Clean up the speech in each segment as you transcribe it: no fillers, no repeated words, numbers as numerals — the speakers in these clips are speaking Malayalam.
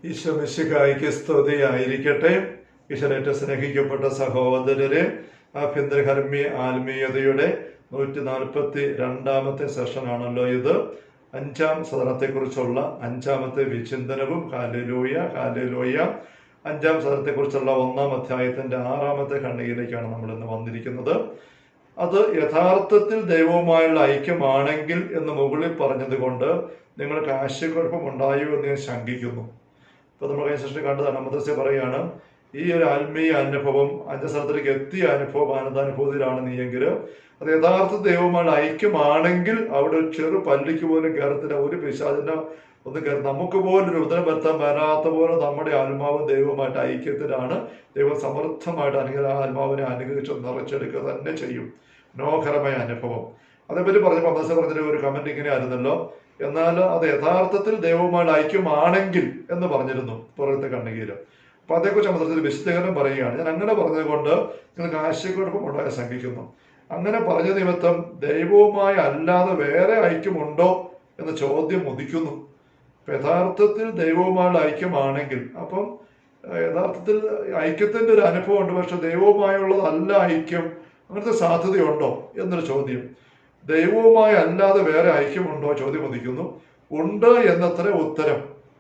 ഈശോ മിശിഹായ്ക്ക് സ്തുതിയായിരിക്കട്ടെ. ഈശോയേറ്റ സ്നേഹിക്കപ്പെട്ട സഹോദരരെ, ആഭ്യന്തരകർമ്മി ആത്മീയതയുടെ 142 സെഷനാണല്ലോ ഇത്. 5-ാം സദനത്തെക്കുറിച്ചുള്ള 5-ാമത്തെ വിചിന്തനവും. Hallelujah hallelujah. 5-ാം സദനത്തെക്കുറിച്ചുള്ള 1-ാം അധ്യായത്തിന്റെ 6-ാമത്തെ ഖണ്ഡികയിലേക്കാണ് നമ്മൾ ഇന്ന് വന്നിരിക്കുന്നത്. അത് യഥാർത്ഥത്തിൽ ദൈവവുമായുള്ള ഐക്യമാണെങ്കിൽ എന്ന് മുകളിൽ പറഞ്ഞത് കൊണ്ട് നിങ്ങൾക്ക് ആശയക്കുഴപ്പമുണ്ടായോ എന്ന് ഞാൻ ശങ്കിക്കുന്നു. ഇപ്പൊ നമ്മൾ കഴിഞ്ഞ സെഷനിൽ കണ്ടതാണ്. മദ്രസ പറയാണ്, ഈ ഒരു ആത്മീയ അനുഭവം 5 സ്ഥലത്തിലേക്ക് എത്തിയ അനുഭവം ആനന്ദാനുഭൂതിയിലാണ് നീയെങ്കിൽ അത് യഥാർത്ഥ ദൈവവുമായുള്ള ഐക്യമാണെങ്കിൽ അവിടെ ഒരു ചെറു പല്ലിക്ക് പോലും കയറത്തില്ല, ഒരു പിശാചിനോ ഒന്നും കയറി നമുക്ക് പോലും ഒരു ഉദരം വരുത്താൻ വരാത്ത പോലെ നമ്മുടെ ആത്മാവും ദൈവവുമായിട്ട് ഐക്യത്തിലാണ്. ദൈവം സമർത്ഥമായിട്ട് ആത്മാവിനെ അനുഗ്രഹിച്ച് നിറച്ചെടുക്കുക തന്നെ ചെയ്യും. മനോഹരമായ അനുഭവം. അതേപറ്റി പറഞ്ഞപ്പോൾ മദ്രസ പറഞ്ഞൊരു ഒരു കമന്റ് ഇങ്ങനെ ആയിരുന്നല്ലോ, എന്നാൽ അത് യഥാർത്ഥത്തിൽ ദൈവവുമായിട്ട് ഐക്യമാണെങ്കിൽ എന്ന് പറഞ്ഞിരുന്നു പുറത്തെ ഖണ്ഡികയിൽ. അപ്പൊ അതേക്കുറിച്ച് മദ്രസയിൽ വിശദീകരണം പറയുകയാണ്. ഞാൻ അങ്ങനെ പറഞ്ഞത് കൊണ്ട് നിങ്ങൾക്ക് ആശയക്കുഴപ്പം ഉണ്ടാകാൻ ശങ്കിക്കുന്നു. അങ്ങനെ പറഞ്ഞ നിമിത്തം ദൈവവുമായി അല്ലാതെ വേറെ ഐക്യമുണ്ടോ എന്ന ചോദ്യം ഉദിക്കുന്നു. യഥാർത്ഥത്തിൽ ദൈവവുമായുള്ള ഐക്യമാണെങ്കിൽ അപ്പം യഥാർത്ഥത്തിൽ ഐക്യത്തിന്റെ ഒരു അനുഭവം ഉണ്ട്, പക്ഷെ ദൈവവുമായുള്ളതല്ല ഐക്യം. അങ്ങനത്തെ സാധ്യതയുണ്ടോ എന്നൊരു ചോദ്യം. ദൈവവുമായി അല്ലാതെ വേറെ ഐക്യമുണ്ടോ ചോദ്യം ഉദിക്കുന്നു. ഉണ്ട് എന്നത്ര ഉത്തരം.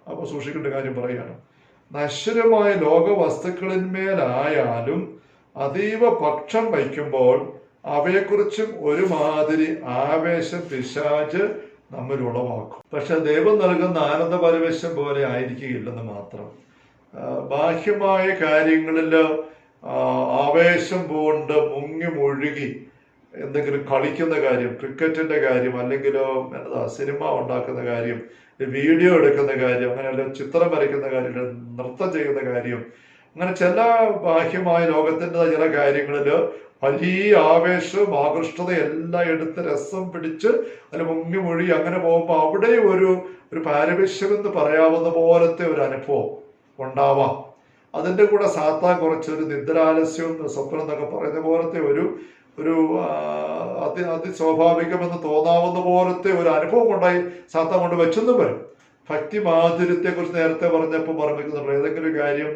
അപ്പൊ സൂക്ഷിക്കേണ്ട കാര്യം പറയാണ്. നശ്വരമായ ലോക വസ്തുക്കളിന്മേലായാലും അതീവ പക്ഷം വയ്ക്കുമ്പോൾ അവയെക്കുറിച്ചും ഒരുമാതിരി ആവേശം പിശാച് നമ്മൾ ഉളവാക്കും. പക്ഷെ ദൈവം നൽകുന്ന ആനന്ദ പരിവേശം പോലെ ആയിരിക്കുകയില്ലെന്ന് മാത്രം. ബാഹ്യമായ കാര്യങ്ങളിൽ ആവേശം പൂണ്ട് മുങ്ങി മുഴുകി എന്തെങ്കിലും കളിക്കുന്ന കാര്യം, ക്രിക്കറ്റിന്റെ കാര്യം, അല്ലെങ്കിൽ സിനിമ ഉണ്ടാക്കുന്ന കാര്യം, വീഡിയോ എടുക്കുന്ന കാര്യം, അങ്ങനെയല്ല ചിത്രം വരയ്ക്കുന്ന കാര്യം, നൃത്തം ചെയ്യുന്ന കാര്യം, അങ്ങനെ ചില ബാഹ്യമായ ലോകത്തിന്റെ ചില കാര്യങ്ങളിൽ വലിയ ആവേശവും ആകൃഷ്ടതയും എല്ലാം എടുത്ത് രസം പിടിച്ച് അതിൽ മുങ്ങി മൊഴി അങ്ങനെ പോകുമ്പോൾ അവിടെ ഒരു പാരവശ്യമെന്ന് പറയാവുന്ന പോലത്തെ ഒരു അനുഭവം ഉണ്ടാവാം. അതിൻ്റെ കൂടെ സാത്താൻ കുറച്ചൊരു നിദ്രാലസ്യവും സ്വപ്നം എന്നൊക്കെ പറയുന്ന പോലത്തെ ഒരു അതിസ്വാഭാവികമെന്ന് തോന്നാവുന്ന പോലത്തെ ഒരു അനുഭവം കൊണ്ടായി സാത്താൻ കൊണ്ട് വെച്ചെന്നും വരും. ഭക്തി മാധുര്യത്തെ കുറിച്ച് നേരത്തെ പറഞ്ഞപ്പോൾ പറഞ്ഞിരിക്കുന്നുണ്ട്. ഏതെങ്കിലും കാര്യം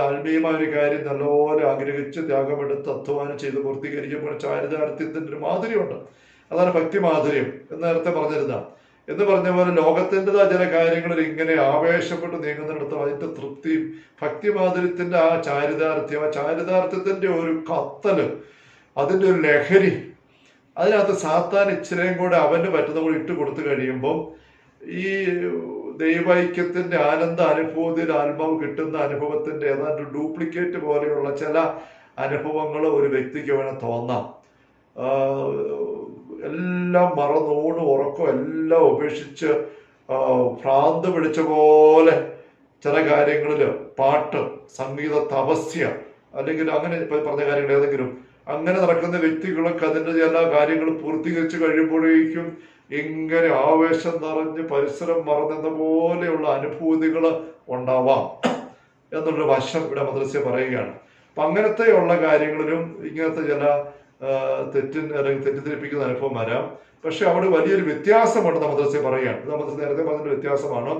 ആത്മീയമായ ഒരു കാര്യം നല്ലപോലെ ആഗ്രഹിച്ച് ത്യാഗമെടുത്ത് അധ്വാനം ചെയ്ത് പൂർത്തീകരിക്കുമ്പോൾ ചാരിതാർത്ഥ്യത്തിന്റെ ഒരു മാധുര്യമുണ്ട്. അതാണ് ഭക്തി മാധുര്യം എന്ന് നേരത്തെ പറഞ്ഞിരുന്ന. എന്ന് പറഞ്ഞ പോലെ ലോകത്തിൻ്റെതായ ചില കാര്യങ്ങളിൽ ഇങ്ങനെ ആവേശപ്പെട്ട് നീങ്ങുന്നിടത്ത് അതിന്റെ തൃപ്തിയും ഭക്തി മാധുര്യത്തിന്റെ ആ ചാരിതാർത്ഥ്യത്തിന്റെ ഒരു കത്തല്, അതിൻ്റെ ഒരു ലഹരി, അതിനകത്ത് സാത്താൻ ഇച്ചിരിയും കൂടെ അവന് പറ്റുന്ന കൂടെ ഇട്ട് കൊടുത്തു കഴിയുമ്പോൾ ഈ ദൈവൈക്യത്തിന്റെ ആനന്ദ അനുഭൂതിയിൽ ആത്മാവ് കിട്ടുന്ന അനുഭവത്തിന്റെ ഏതാണ്ട് ഡ്യൂപ്ലിക്കേറ്റ് പോലെയുള്ള ചില അനുഭവങ്ങൾ ഒരു വ്യക്തിക്ക് വേണം തോന്നാം. എല്ലാം മറന്നൂണ് ഉറക്കം എല്ലാം ഉപേക്ഷിച്ച് ഭ്രാന്ത് പിടിച്ച പോലെ ചില കാര്യങ്ങളിൽ പാട്ട്, സംഗീത തപസ്യ, അല്ലെങ്കിൽ അങ്ങനെ പറഞ്ഞ കാര്യങ്ങൾ ഏതെങ്കിലും അങ്ങനെ നടക്കുന്ന വ്യക്തികളൊക്കെ അതിൻ്റെ ചില കാര്യങ്ങൾ പൂർത്തീകരിച്ച് കഴിയുമ്പോഴേക്കും ഇങ്ങനെ ആവേശം നിറഞ്ഞ് പരിസരം മറന്നെന്ന പോലെയുള്ള അനുഭൂതികൾ ഉണ്ടാവാം എന്നുള്ളൊരു വശം ഇവിടെ മദ്രസ പറയുകയാണ്. അപ്പൊ അങ്ങനത്തെയുള്ള കാര്യങ്ങളിലും ഇങ്ങനത്തെ ചില തെറ്റിദ്ധരിപ്പിക്കുന്ന അനുഭവം വരാം. പക്ഷെ അവിടെ വലിയൊരു വ്യത്യാസമുണ്ടെന്ന് മദ്രസ പറയുകയാണ്. ഇത് മദ്രസ നേരത്തെ പറഞ്ഞൊരു വ്യത്യാസമാണ്,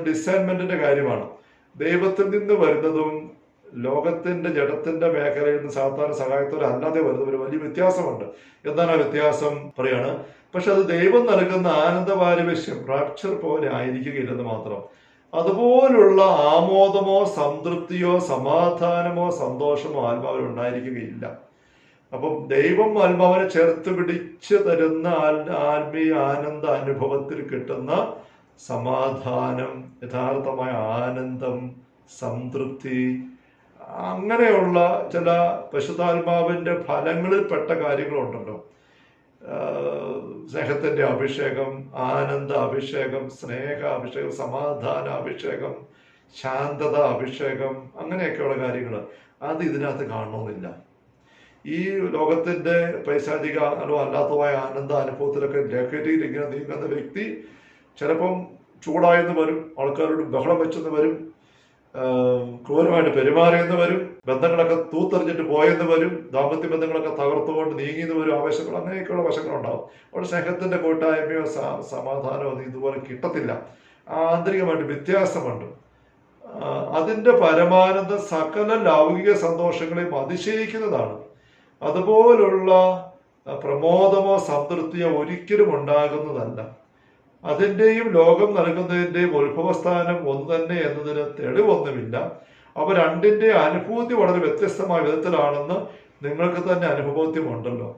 ഡിസൈൻമെന്റിന്റെ കാര്യമാണ്. ദൈവത്തിൽ നിന്ന് വരുന്നതും ലോകത്തിന്റെ ജഡത്തിന്റെ മേഖലയിൽ നിന്ന് സാധാരണ സഹായത്തോടെ അല്ലാതെ വരുന്നവർ വലിയ വ്യത്യാസമുണ്ട്. എന്താണ് ആ വ്യത്യാസം പറയാണ്. പക്ഷെ അത് ദൈവം നൽകുന്ന ആനന്ദപാരിവശ്യം റാപ്ചർ പോലെ ആയിരിക്കുകയില്ലെന്ന് മാത്രം. അതുപോലുള്ള ആമോദമോ സംതൃപ്തിയോ സമാധാനമോ സന്തോഷമോ ആത്മാവിൽ ഉണ്ടായിരിക്കുകയില്ല. അപ്പം ദൈവം ആത്മാവിനെ ചേർത്ത് പിടിച്ച് തരുന്ന ആത്മീയ ആനന്ദ അനുഭവത്തിൽ കിട്ടുന്ന സമാധാനം, യഥാർത്ഥമായ ആനന്ദം, സംതൃപ്തി, അങ്ങനെയുള്ള ചില പരിശുദ്ധാത്മാവിന്റെ ഫലങ്ങളിൽപ്പെട്ട കാര്യങ്ങളുണ്ടല്ലോ. സ്നേഹത്തിന്റെ അഭിഷേകം, ആനന്ദ അഭിഷേകം, സ്നേഹ അഭിഷേകം, സമാധാന അഭിഷേകം, ശാന്തത അഭിഷേകം, അങ്ങനെയൊക്കെയുള്ള കാര്യങ്ങൾ അത് ഇതിനകത്ത് കാണണമെന്നില്ല. ഈ ലോകത്തിന്റെ പൈശാചിക അല്ലാത്തതായ ആനന്ദ അനുഭവത്തിലൊക്കെ ലഹരിയിൽ ഇങ്ങനെ നീങ്ങുന്ന വ്യക്തി ചിലപ്പം ചൂടായെന്ന് വരും, ആൾക്കാരോട് ബഹളം വെച്ചെന്ന് വരും, ക്രൂരമായിട്ട് പെരുമാറിയെന്ന് വരും, ബന്ധങ്ങളൊക്കെ തൂത്തെറിഞ്ഞിട്ട് പോയെന്ന് വരും, ദാമ്പത്യ ബന്ധങ്ങളൊക്കെ തകർത്തുകൊണ്ട് നീങ്ങിയെന്ന് വരും, ആവേശങ്ങൾ, അങ്ങനെയൊക്കെയുള്ള വശങ്ങളുണ്ടാവും. അവിടെ സ്നേഹത്തിന്റെ കൂട്ടായ്മയോ സമാധാനമോ ഇതുപോലെ കിട്ടത്തില്ല. ആന്തരികമായിട്ട് വ്യത്യാസമുണ്ട്. അതിൻ്റെ പരമാനന്ദം സകല ലൗകിക സന്തോഷങ്ങളെയും അതിശയിക്കുന്നതാണ്. അതുപോലുള്ള പ്രമോദമോ സംതൃപ്തിയോ ഒരിക്കലും ഉണ്ടാകുന്നതല്ല. അതിൻ്റെയും ലോകം നൽകുന്നതിൻ്റെയും ഉത്ഭവസ്ഥാനം ഒന്ന് തന്നെ എന്നതിന് തെളിവൊന്നുമില്ല. അവ രണ്ടിൻ്റെ അനുഭൂതി വളരെ വ്യത്യസ്തമായ വിധത്തിലാണെന്ന് നിങ്ങൾക്ക് തന്നെ അനുഭവത്തിലുണ്ടല്ലോ.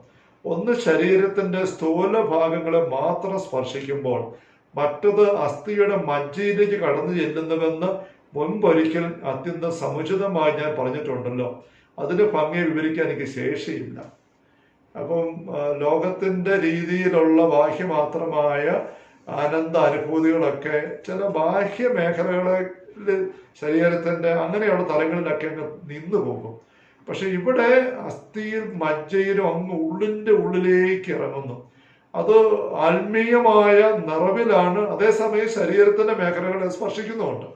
ഒന്ന് ശരീരത്തിന്റെ സ്ഥൂല ഭാഗങ്ങളെ മാത്രം സ്പർശിക്കുമ്പോൾ മറ്റത് അസ്ഥിയുടെ മജ്ജയിലേക്ക് കടന്നു ചെല്ലുന്നുവെന്ന് മുൻപൊരിക്കൽ അത്യന്തം സമുചിതമായി ഞാൻ പറഞ്ഞിട്ടുണ്ടല്ലോ. അതിന് ഭംഗി വിവരിക്കാൻ എനിക്ക് ശേഷിയില്ല. അപ്പം ലോകത്തിന്റെ രീതിയിലുള്ള ബാഹ്യമാത്രമായ ആനന്ദ അനുഭൂതികളൊക്കെ ചില ബാഹ്യ മേഖലകളിൽ ശരീരത്തിന്റെ അങ്ങനെയുള്ള തലങ്ങളിലൊക്കെ അങ്ങ് നിന്നു പോകും. പക്ഷെ ഇവിടെ അസ്ഥിയിൽ മജ്ജയിലും അങ്ങ് ഉള്ളിന്റെ ഉള്ളിലേക്ക് ഇറങ്ങുന്നു. അത് ആത്മീയമായ നിറവിലാണ്, അതേസമയം ശരീരത്തിന്റെ മേഖലകളെ സ്പർശിക്കുന്നുമുണ്ട്.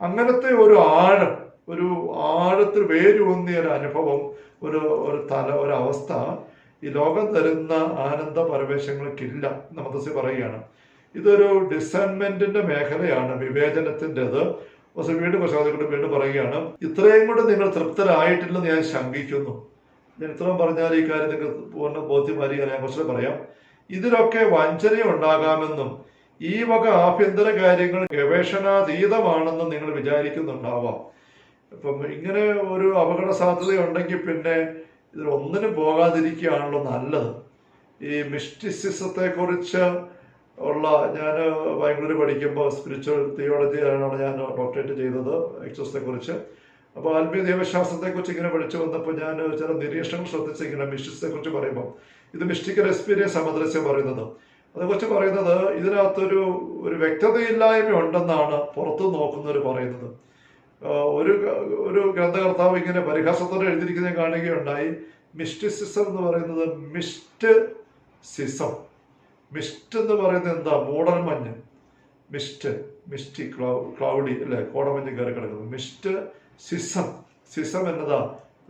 അങ്ങനത്തെ ഒരു ആഴം, ഒരു ആഴത്തിൽ വേരൂന്നിയ ഒരു അനുഭവം, ഒരവസ്ഥ ഈ ലോകം തരുന്ന ആനന്ദ പരവേശങ്ങൾക്കില്ല. നമ്മതസി പറയുകയാണ് ഇതൊരു ഡിസൈൻമെന്റിന്റെ മേഖലയാണ്, വിവേചനത്തിൻ്റെത്. പക്ഷെ വീണ്ടും പറയുകയാണ്, ഇത്രയും കൊണ്ട് നിങ്ങൾ തൃപ്തരായിട്ടില്ലെന്ന് ഞാൻ ശങ്കിക്കുന്നു. ഞാൻ ഇത്രയും പറഞ്ഞാൽ ഈ കാര്യം നിങ്ങൾക്ക് പൂർണ്ണ ബോധ്യമായിരിക്കാൻ ഞാൻ കുറച്ച് പറയാം. ഇതിലൊക്കെ വഞ്ചന ഉണ്ടാകാമെന്നും ഈ വക ആഭ്യന്തര കാര്യങ്ങൾ ഗവേഷണാതീതമാണെന്നും നിങ്ങൾ വിചാരിക്കുന്നുണ്ടാവാം. ഇപ്പം ഇങ്ങനെ ഒരു അപകട സാധ്യതയുണ്ടെങ്കിൽ പിന്നെ ഇതിലൊന്നിനും പോകാതിരിക്കുകയാണല്ലോ നല്ലത്. ഈ മിസ്റ്റിസിസത്തെ കുറിച്ച് ഉള്ള, ഞാൻ ബാംഗ്ലൂർ പഠിക്കുമ്പോൾ സ്പിരിച്വൽ തിയോളജിയാണ് ഞാൻ ഡോക്ടറേറ്റ് ചെയ്തത്, എക്സോസിനെ കുറിച്ച്. അപ്പോൾ ആത്മീയ ദൈവശാസ്ത്രത്തെക്കുറിച്ച് ഇങ്ങനെ പഠിച്ചു വന്നപ്പോൾ ഞാൻ ചില നിരീക്ഷണങ്ങൾ ശ്രദ്ധിച്ച് ഇങ്ങനെ മിസ്റ്റിക്സിനെ കുറിച്ച് പറയുമ്പോൾ ഇത് മിസ്റ്റിക്കൽ എക്സ്പീരിയൻസ് സമദ്രസ്യം പറയുന്നത്. അതേക്കുറിച്ച് പറയുന്നത് ഇതിനകത്തൊരു വ്യക്തതയില്ലായ്മ ഉണ്ടെന്നാണ് പുറത്തു നോക്കുന്നവർ പറയുന്നത്. ഒരു ഗ്രന്ഥകർത്താവ് ഇങ്ങനെ പരിഹാസത്തോടെ എഴുതിയിരിക്കുന്നത് കാണുകയുണ്ടായി. മിസ്റ്റിസിസം എന്ന് പറയുന്നത് മിസ്റ്റ് എന്ന് പറയുന്നത് എന്താ? മൂടൽമഞ്ഞ്, മിസ്റ്റി ക്ലൗഡി അല്ലെ, കോടമഞ്ഞ് കയറി കിടക്കുന്നു. സിസം എന്നതാ?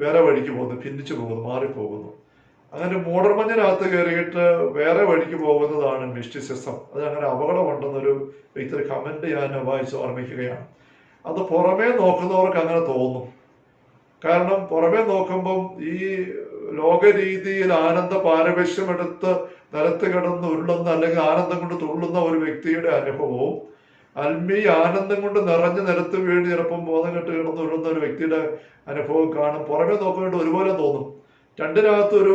വേറെ വഴിക്ക് പോകുന്നു, ഭിന്നിച്ചു പോകുന്നു, മാറിപ്പോകുന്നു. അങ്ങനെ മൂടൽമഞ്ഞിനകത്ത് കയറിയിട്ട് വേറെ വഴിക്ക് പോകുന്നതാണ് മിസ്റ്റിസിസം. അതങ്ങനെ അപകടമുണ്ടെന്നൊരു വ്യക്തി കമന്റ് ഞാൻ വായിച്ച് ഓർമ്മിക്കുകയാണ്. അത് പുറമേ നോക്കുന്നവർക്ക് അങ്ങനെ തോന്നും. കാരണം പുറമേ നോക്കുമ്പം ഈ ലോകരീതിയിൽ ആനന്ദ പാരവശ്യമെടുത്ത് നിലത്ത് കിടന്ന് ഉരുളുന്ന അല്ലെങ്കിൽ ആനന്ദം കൊണ്ട് തുള്ളുന്ന ഒരു വ്യക്തിയുടെ അനുഭവവും ആത്മീയ ആനന്ദം കൊണ്ട് നിറഞ്ഞ് നിലത്ത് വീണ് ചിലപ്പം ബോധം കെട്ട് കിടന്ന് ഉരുളുന്ന ഒരു വ്യക്തിയുടെ അനുഭവം കാണും. പുറമേ നോക്കുമ്പോൾ ഒരുപോലെ തോന്നും. രണ്ടിനകത്തൊരു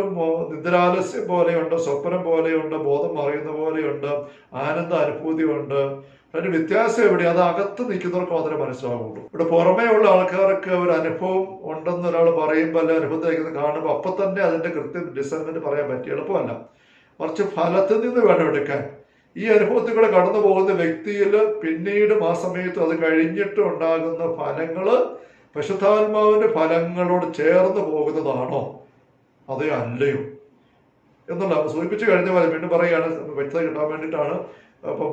നിദ്രാലസ്യം പോലെയുണ്ട്, സ്വപ്നം പോലെയുണ്ട്, ബോധം മറയുന്ന പോലെയുണ്ട്, ആനന്ദ അനുഭൂതിയുണ്ട്. അതിന്റെ വ്യത്യാസം എവിടെയാണ്? അത് അകത്ത് നിൽക്കുന്നവർക്ക് മാത്രമേ മനസ്സിലാവുള്ളൂ. ഇവിടെ പുറമേ ഉള്ള ആൾക്കാർക്ക് ഒരു അനുഭവം ഉണ്ടെന്ന് ഒരാൾ പറയുമ്പോൾ അല്ലെ അനുഭവത്തിലേക്ക് കാണുമ്പോൾ അപ്പം തന്നെ അതിന്റെ കൃത്യം ഡിസൈൻമെന്റ് പറയാൻ പറ്റി എളുപ്പമല്ല. മറിച്ച് ഫലത്തിൽ നിന്ന് വേണം എടുക്കാൻ. ഈ അനുഭവത്തിൽ കൂടെ കടന്നു പോകുന്ന വ്യക്തിയിൽ പിന്നീട് ആ സമയത്ത് അത് കഴിഞ്ഞിട്ട് ഉണ്ടാകുന്ന ഫലങ്ങള് പരിശുദ്ധാത്മാവിന്റെ ഫലങ്ങളോട് ചേർന്ന് പോകുന്നതാണോ അതേ അല്ലയോ എന്നുള്ള സൂചിപ്പിച്ചു കഴിഞ്ഞ പോലെ വീണ്ടും പറയുകയാണ്, വ്യക്തത കിട്ടാൻ വേണ്ടിയിട്ടാണ്. അപ്പം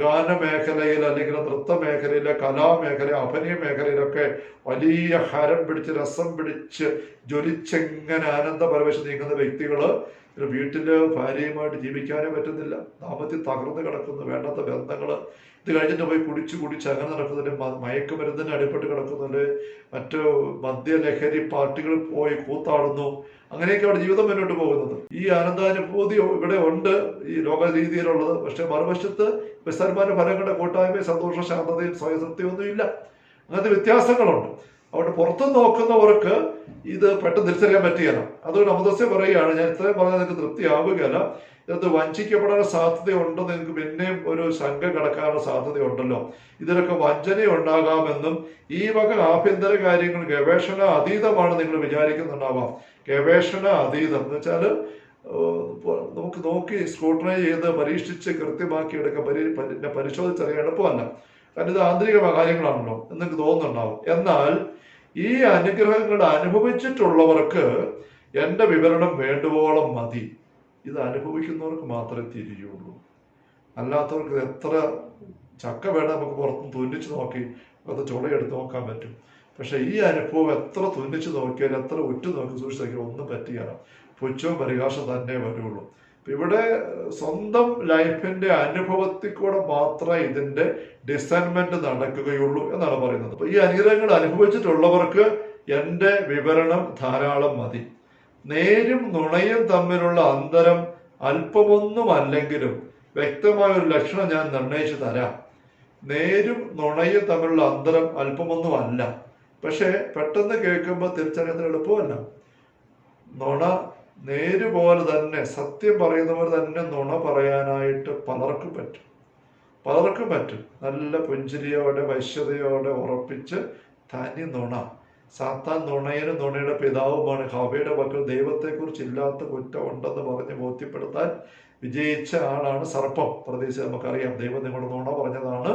ഗാനമേഖലയിൽ അല്ലെങ്കിൽ നൃത്ത മേഖലയിലെ കലാമേഖല, അഭിനയ മേഖലയിലൊക്കെ വലിയ ഹരം പിടിച്ച് രസം പിടിച്ച് ജ്വലിച്ചെങ്ങനെ ആനന്ദ പരവേശം നീങ്ങുന്ന വ്യക്തികള് വീട്ടില് ഭാര്യയുമായിട്ട് ജീവിക്കാനേ പറ്റുന്നില്ല, ദാമ്പത്യം തകർന്ന് കിടക്കുന്നു, വേണ്ടാത്ത ബന്ധങ്ങള്, ഇത് കഴിഞ്ഞിട്ട് പോയി കുടിച്ച് അങ്ങനെ നടക്കുന്നുണ്ട്, മയക്കുമരുന്നിന് അടിപ്പെട്ട് കിടക്കുന്നുണ്ട്, മറ്റു മദ്യലഹരി പാർട്ടികളിൽ പോയി കൂത്താടുന്നു. അങ്ങനെയൊക്കെ അവിടെ ജീവിതം മുന്നോട്ട് പോകുന്നത്. ഈ ആനന്ദാനുഭൂതി ഇവിടെ ഉണ്ട്, ഈ ലോക രീതിയിലുള്ളത്. പക്ഷെ മറുവശത്ത് ബസ്സന്മാരുടെ ഫലങ്ങളുടെ കൂട്ടായ്മയും സന്തോഷ ശാന്തതയും സ്വയസത്യമൊന്നുമില്ല. അങ്ങനത്തെ വ്യത്യാസങ്ങളുണ്ട്. അവിടെ പുറത്തു നോക്കുന്നവർക്ക് ഇത് പെട്ടെന്ന് തിരിച്ചറിയാൻ പറ്റുകയില്ല. അതുകൊണ്ട് അമദസ്യ പറയുകയാണ്, ഞാൻ ഇത്രയും പറഞ്ഞാൽ നിങ്ങൾക്ക് തൃപ്തിയാവുകയല്ല, ഇതിനകത്ത് വഞ്ചിക്കപ്പെടാൻ സാധ്യതയുണ്ടെന്ന് നിങ്ങൾക്ക് പിന്നെയും ഒരു ശങ്ക കിടക്കാനുള്ള സാധ്യതയുണ്ടല്ലോ. ഇതിലൊക്കെ വഞ്ചന ഉണ്ടാകാമെന്നും ഈ വക ആഭ്യന്തര കാര്യങ്ങൾ ഗവേഷണ അതീതമാണ് നിങ്ങൾ വിചാരിക്കുന്നുണ്ടാവാം. ഗവേഷണ അതീതം എന്ന് വെച്ചാൽ നമുക്ക് നോക്കി സ്ക്രൂട്ടനൈസ് ചെയ്ത് പരീക്ഷിച്ച് കൃത്യമാക്കി എടുക്കാൻ പരിശോധിച്ചറിയാൻ എളുപ്പമല്ല. കാരണം ഇത് ആന്തരിക കാര്യങ്ങളാണല്ലോ എന്ന് നിങ്ങൾക്ക് തോന്നുന്നുണ്ടാവും. എന്നാൽ ഈ അനുഗ്രഹങ്ങൾ അനുഭവിച്ചിട്ടുള്ളവർക്ക് എൻ്റെ വിവരണം വേണ്ടുവോളം മതി. ഇത് അനുഭവിക്കുന്നവർക്ക് മാത്രമേ തിരിയുള്ളൂ. അല്ലാത്തവർക്ക് എത്ര ചക്ക വേണം നമുക്ക് പുറത്തുനിന്ന് തുന്നിച്ച് നോക്കി അത് ചുളയെടുത്ത് നോക്കാൻ പറ്റും. പക്ഷെ ഈ അനുഭവം എത്ര തുന്നിച്ച് നോക്കിയാലും എത്ര ഉറ്റു നോക്കി സൂക്ഷിച്ചാൽ ഒന്നും പറ്റുകയില്ല. പുച്ഛവും പരിഹാസം തന്നെ വരുള്ളൂ. ഇവിടെ സ്വന്തം ലൈഫിന്റെ അനുഭവത്തിൽ കൂടെ മാത്രമേ ഇതിന്റെ ഡിസൈൻമെന്റ് നടക്കുകയുള്ളൂ എന്നാണ് പറയുന്നത്. അപ്പൊ ഈ അനുഗ്രഹങ്ങൾ അനുഭവിച്ചിട്ടുള്ളവർക്ക് എൻ്റെ വിവരണം ധാരാളം മതി. നേരും നുണയും തമ്മിലുള്ള അന്തരം അല്പമൊന്നുമല്ലെങ്കിലും വ്യക്തമായ ഒരു ലക്ഷണം ഞാൻ നിർണയിച്ചു തരാം. നേരും നുണയും തമ്മിലുള്ള അന്തരം അല്പമൊന്നുമല്ല. പക്ഷെ പെട്ടെന്ന് കേൾക്കുമ്പോൾ തിരിച്ചറിയാൻ എളുപ്പമല്ല. നുണ നേരുപോലെ തന്നെ, സത്യം പറയുന്നവർ തന്നെ നുണ പറയാനായിട്ട് പലർക്കും പറ്റും. നല്ല പുഞ്ചിരിയോടെ വശ്യതയോടെ ഉറപ്പിച്ച് തനി നുണ. സാത്താൻ നുണയനും നുണയുടെ പിതാവുമാണ്. ഹവയുടെ പക്കൽ ദൈവത്തെക്കുറിച്ച് ഇല്ലാത്ത കുറ്റം ഉണ്ടെന്ന് പറഞ്ഞ് ബോധ്യപ്പെടുത്താൻ വിജയിച്ച ആളാണ് സർപ്പം. പ്രത്യേകിച്ച് നമുക്കറിയാം, ദൈവം നിങ്ങളുടെ നുണ പറഞ്ഞതാണ്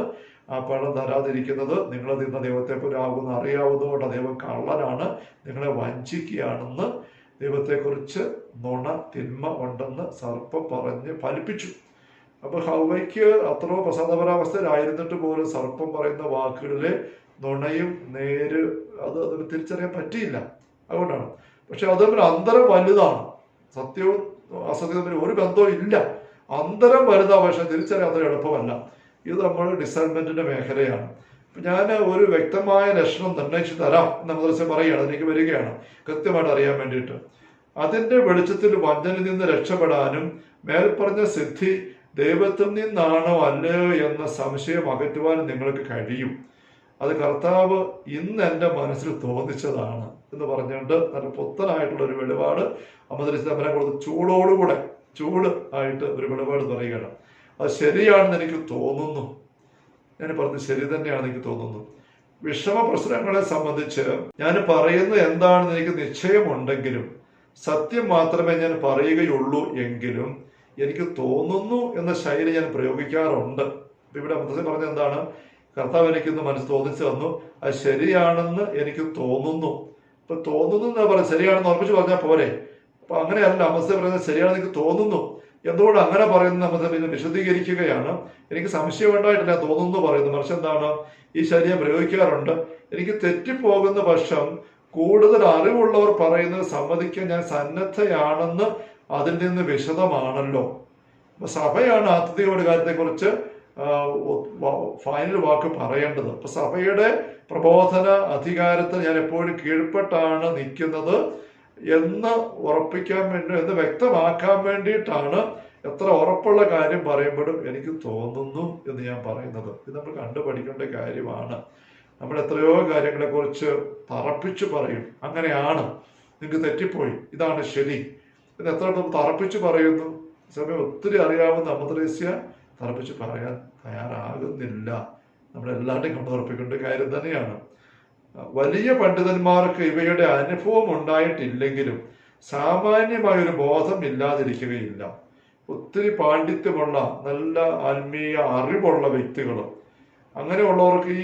ആ പഴം തരാതിരിക്കുന്നത്, നിങ്ങൾ തിന്ന ദൈവത്തെപ്പോലെ ആകുന്ന അറിയാവുന്നതുകൊണ്ട് ദൈവം കള്ളനാണ്, നിങ്ങളെ വഞ്ചിക്കുകയാണെന്ന് ദൈവത്തെക്കുറിച്ച് നുണ തിന്മ ഉണ്ടെന്ന് സർപ്പം പറഞ്ഞ് ഫലിപ്പിച്ചു. അപ്പൊ ഹവ്വയ്ക്ക് അത്രയോ പ്രസാദപരാവസ്ഥയിലായിരുന്നിട്ട് പോലും സർപ്പം പറയുന്ന വാക്കുകളിലെ നുണയും നേര് അത് തിരിച്ചറിയാൻ പറ്റിയില്ല. അതുകൊണ്ടാണ്. പക്ഷെ അത് തമ്മിൽ അന്തരം വലുതാണ്. സത്യവും അസത്യവും തമ്മിൽ ഒരു ബന്ധവും ഇല്ല. അന്തരം വലുതാ, പക്ഷെ തിരിച്ചറിയാൻ അത്ര എളുപ്പമല്ല. ഇത് നമ്മൾ ഡിസൈൻമെന്റിന്റെ മേഖലയാണ്. ഞാൻ ഒരു വ്യക്തമായ ലക്ഷണം നിർണയിച്ചു തരാം എന്ന് മദ്രസ പറയുകയാണ്. അതിലേക്ക് വരികയാണ് കൃത്യമായിട്ട് അറിയാൻ വേണ്ടിയിട്ട്. അതിന്റെ വെളിച്ചത്തിൽ വഞ്ചനയിൽ നിന്ന് രക്ഷപ്പെടാനും മേൽപ്പറഞ്ഞ സിദ്ധി ദൈവത്തിൽ നിന്നാണോ അല്ലയോ എന്ന സംശയം അകറ്റുവാനും നിങ്ങൾക്ക് കഴിയും. അത് കർത്താവ് ഇന്ന് എൻ്റെ മനസ്സിൽ തോന്നിച്ചതാണ് എന്ന് പറഞ്ഞുകൊണ്ട് നല്ല പുത്തനായിട്ടുള്ള ഒരു വെളിപാട് അമദ്രസ തമ്പുരാൻ കൊടുത്ത് ചൂട് ആയിട്ട് ഒരു വെളിപാട് പറയുകയാണ്. അത് ശരിയാണെന്ന് എനിക്ക് തോന്നുന്നു. ഞാൻ പറഞ്ഞത് ശരി തന്നെയാണെന്ന് എനിക്ക് തോന്നുന്നു. വിഷമ പ്രശ്നങ്ങളെ സംബന്ധിച്ച് ഞാൻ പറയുന്നത് എന്താണെന്ന് എനിക്ക് നിശ്ചയമുണ്ടെങ്കിലും സത്യം മാത്രമേ ഞാൻ പറയുകയുള്ളൂ എങ്കിലും എനിക്ക് തോന്നുന്നു എന്ന ശൈലി ഞാൻ പ്രയോഗിക്കാറുണ്ട്. ഇവിടെ മദ്രസ പറഞ്ഞത് എന്താണ്? കർത്താവ് എനിക്കിന്ന് മനസ്സ് തോന്നിച്ചു തന്നു, അത് ശരിയാണെന്ന് എനിക്ക് തോന്നുന്നു. ഇപ്പൊ തോന്നുന്നു എന്നാ പറയുന്നത്, ശരിയാണെന്ന് ഉറപ്പിച്ച് പറഞ്ഞാൽ പോരെ. അപ്പൊ അങ്ങനെയല്ല അമസ്ത പറയുന്നത്, ശരിയാണെന്ന് എനിക്ക് തോന്നുന്നു. എന്തുകൊണ്ട് അങ്ങനെ പറയുന്നത് നമ്മൾ പിന്നെ വിശദീകരിക്കുകയാണ്. എനിക്ക് സംശയം ഉണ്ടായിട്ടില്ല തോന്നുന്നു പറയുന്നു. മറിച്ച് എന്താണ്, ഈ ശരീരം പ്രയോഗിക്കാറുണ്ട്. എനിക്ക് തെറ്റിപ്പോകുന്ന പക്ഷം കൂടുതൽ അറിവുള്ളവർ പറയുന്നത് സമ്മതിക്കാൻ ഞാൻ സന്നദ്ധയാണെന്ന് അതിൽ നിന്ന് വിശദമാണല്ലോ. അപ്പൊ സഭയാണ് ആത്യന്തിക കാര്യത്തെക്കുറിച്ച് ഫൈനൽ വാക്ക് പറയേണ്ടത്. അപ്പൊ സഭയുടെ പ്രബോധന അധികാരത്തിൽ ഞാൻ എപ്പോഴും കീഴ്പ്പെട്ടാണ് നിൽക്കുന്നത് എന്ന് ഉറപ്പിക്കാൻ വേണ്ടി, എന്ന് വ്യക്തമാക്കാൻ വേണ്ടിയിട്ടാണ് എത്ര ഉറപ്പുള്ള കാര്യം പറയുമ്പോഴും എനിക്ക് തോന്നുന്നു എന്ന് ഞാൻ പറയുന്നത്. ഇത് നമ്മൾ കണ്ടുപഠിക്കേണ്ട കാര്യമാണ്. നമ്മൾ എത്രയോ കാര്യങ്ങളെ കുറിച്ച് തറപ്പിച്ചു പറയും, അങ്ങനെയാണ്, നിങ്ങൾക്ക് തെറ്റിപ്പോയി, ഇതാണ് ശരി എന്ന് എത്ര തറപ്പിച്ചു പറയുന്നു. സമയം ഒത്തിരി അറിയാവുന്ന അമദ്രസ്യ തറപ്പിച്ച് പറയാൻ തയ്യാറാകുന്നില്ല. നമ്മളെല്ലാവരുടെയും കൊണ്ടുറപ്പിക്കേണ്ട കാര്യം തന്നെയാണ്. വലിയ പണ്ഡിതന്മാർക്ക് ഇവയുടെ അനുഭവം ഉണ്ടായിട്ടില്ലെങ്കിലും സാമാന്യമായൊരു ബോധം ഇല്ലാതിരിക്കുകയില്ല. ഒത്തിരി പാണ്ഡിത്യമുള്ള നല്ല ആത്മീയ അറിവുള്ള വ്യക്തികൾ, അങ്ങനെയുള്ളവർക്ക്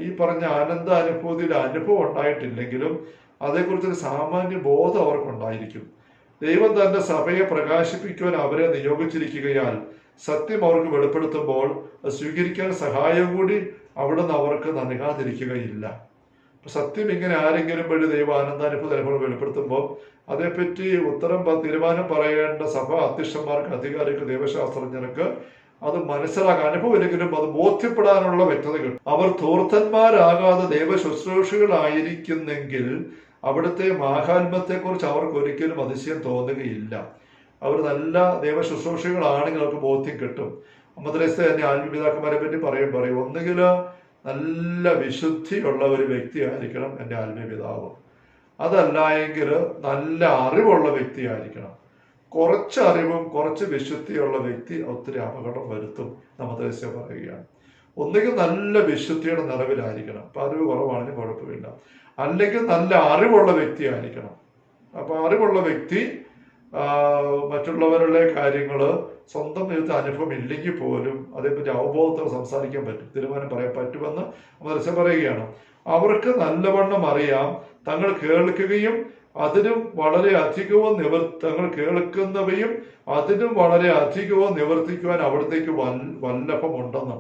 ഈ പറഞ്ഞ ആനന്ദ അനുഭൂതിയിൽ അനുഭവം ഉണ്ടായിട്ടില്ലെങ്കിലും അതേക്കുറിച്ചൊരു സാമാന്യ ബോധം അവർക്കുണ്ടായിരിക്കും. ദൈവം തന്റെ സഭയെ പ്രകാശിപ്പിക്കുവാൻ അവരെ നിയോഗിച്ചിരിക്കുകയാൽ സത്യം അവർക്ക് വെളിപ്പെടുത്തുമ്പോൾ അത് സ്വീകരിക്കാൻ സഹായം കൂടി അവിടുന്ന് അവർക്ക് നൽകാതിരിക്കുകയില്ല. സത്യം ഇങ്ങനെ ആരെങ്കിലും വഴി ദൈവ ആനന്ദാനുഭവം വെളിപ്പെടുത്തുമ്പോൾ അതേപ്പറ്റി തീരുമാനം പറയേണ്ട സഭ അധ്യക്ഷന്മാർക്ക്, അധികാരിക്ക്, ദൈവശാസ്ത്രജ്ഞർക്ക് അത് മനസ്സിലാക്കാൻ അനുഭവമില്ലെങ്കിലും അത് ബോധ്യപ്പെടാനുള്ള വ്യക്തത കിട്ടും. അവർ ധൂർത്തന്മാരാകാതെ ദൈവ ശുശ്രൂഷകളായിരിക്കുന്നെങ്കിൽ അവിടുത്തെ മാഹാത്മ്യത്തെക്കുറിച്ച് അവർക്ക് ഒരിക്കലും അതിശയം തോന്നുകയില്ല. അവർ നല്ല ദൈവ ശുശ്രൂഷകളാണെങ്കിൽ അവർക്ക് ബോധ്യം കിട്ടും. മദ്രസ തന്നെ ആത്മീയപിതാക്കന്മാരെ പറ്റി പറയും ഒന്നുകിൽ നല്ല വിശുദ്ധിയുള്ള ഒരു വ്യക്തി ആയിരിക്കണം എൻ്റെ ആത്മീയ പിതാവ്, അതല്ല എങ്കിൽ നല്ല അറിവുള്ള വ്യക്തി ആയിരിക്കണം. കുറച്ച് അറിവും കുറച്ച് വിശുദ്ധിയുള്ള വ്യക്തി ഒത്തിരി അപകടം വരുത്തും മദ്രസ പറയുകയാണ്. ഒന്നുകിൽ നല്ല വിശുദ്ധിയുടെ നിറവിലായിരിക്കണം, അപ്പൊ അറിവ് കുറവാണെങ്കിലും കുഴപ്പമില്ല. അല്ലെങ്കിൽ നല്ല അറിവുള്ള വ്യക്തി ആയിരിക്കണം. അപ്പൊ അറിവുള്ള വ്യക്തി മറ്റുള്ളവരുടെ കാര്യങ്ങൾ സ്വന്തം ജീവിതത്തിൽ അനുഭവം ഇല്ലെങ്കിൽ പോലും അതേപ്പറ്റി അവബോധത്തോടെ സംസാരിക്കാൻ പറ്റും, തീരുമാനം പറയാൻ പറ്റുമെന്ന് മദ്രസ പറയുകയാണ്. അവർക്ക് നല്ലവണ്ണം അറിയാം, തങ്ങൾ കേൾക്കുകയും അതിനും വളരെ അധികവും തങ്ങൾ കേൾക്കുന്നവയും അതിനും വളരെ അധികവും നിവർത്തിക്കുവാൻ അവിടത്തേക്ക് വല്ലഭമുണ്ടെന്ന്.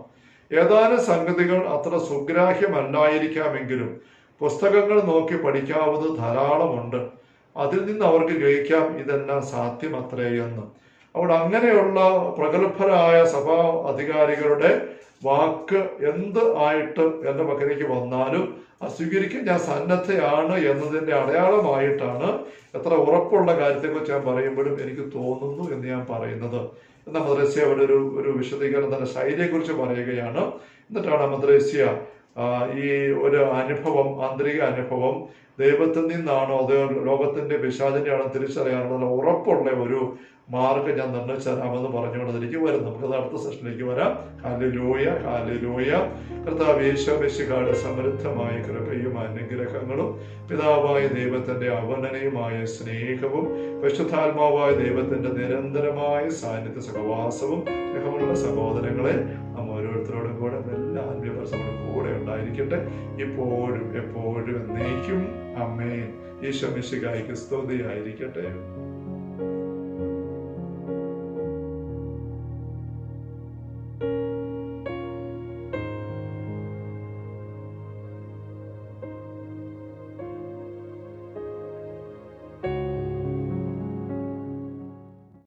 ഏതാനും സംഗതികൾ അത്ര സുഗ്രാഹ്യമല്ലായിരിക്കാമെങ്കിലും പുസ്തകങ്ങൾ നോക്കി പഠിക്കാവുന്നത് ധാരാളമുണ്ട്. അതിൽ നിന്ന് അവർക്ക് ഗ്രഹിക്കാം ഇതെല്ലാം സാധ്യമത്രേ എന്ന്. അവിടെ അങ്ങനെയുള്ള പ്രഗത്ഭരായ സഭാ അധികാരികളുടെ വാക്ക് എന്ത് ആയിട്ട് എൻ്റെ മകനിലേക്ക് വന്നാലും സ്വീകരിക്കാൻ ഞാൻ സന്നദ്ധയാണ് എന്നതിൻ്റെ അടയാളമായിട്ടാണ് എത്ര ഉറപ്പുള്ള കാര്യത്തെക്കുറിച്ച് ഞാൻ പറയുമ്പോഴും എനിക്ക് തോന്നുന്നു എന്ന് ഞാൻ പറയുന്നത്. എന്നാൽ മദ്രസ്യ അവിടെ ഒരു വിശദീകരണം തന്നെ ശൈലിയെക്കുറിച്ച് പറയുകയാണ്. എന്നിട്ടാണ് മദ്രസ്യ ഈ ഒരു അനുഭവം, ആന്തരിക അനുഭവം ദൈവത്തിൽ നിന്നാണോ അതോ ലോകത്തിന്റെ പിശാചിന്റെ ആണോ തിരിച്ചറിയാനുള്ള ഉറപ്പുള്ള ഒരു മാർഗം ഞാൻ നിർണ്ണയിച്ചു തരാമെന്ന് പറഞ്ഞുകൊണ്ട് അതിലേക്ക് വരും. നമുക്കത് അടുത്ത സെഷനിലേക്ക് വരാം. Hallelujah, hallelujah. കർത്താവ് യേശുമിശിഹായുടെ സമൃദ്ധമായ കൃപയും അനുഗ്രഹങ്ങളും പിതാവായ ദൈവത്തിന്റെ അവനനയുമായ സ്നേഹവും പരിശുദ്ധാത്മാവായ ദൈവത്തിന്റെ നിരന്തരമായ സാന്നിധ്യ സഹവാസവും സ്നേഹമുള്ള സഹോദരങ്ങളെ നാം ഓരോരുത്തരോടും കൂടെ എല്ലാ ആത്മീയപരസങ്ങളും കൂടെ ഉണ്ടായിരിക്കട്ടെ, ഇപ്പോഴും എപ്പോഴും എന്നേക്കും. ആമേൻ. യേശുമിശിഹായ്ക്ക് സ്തുതിയായിരിക്കട്ടെ.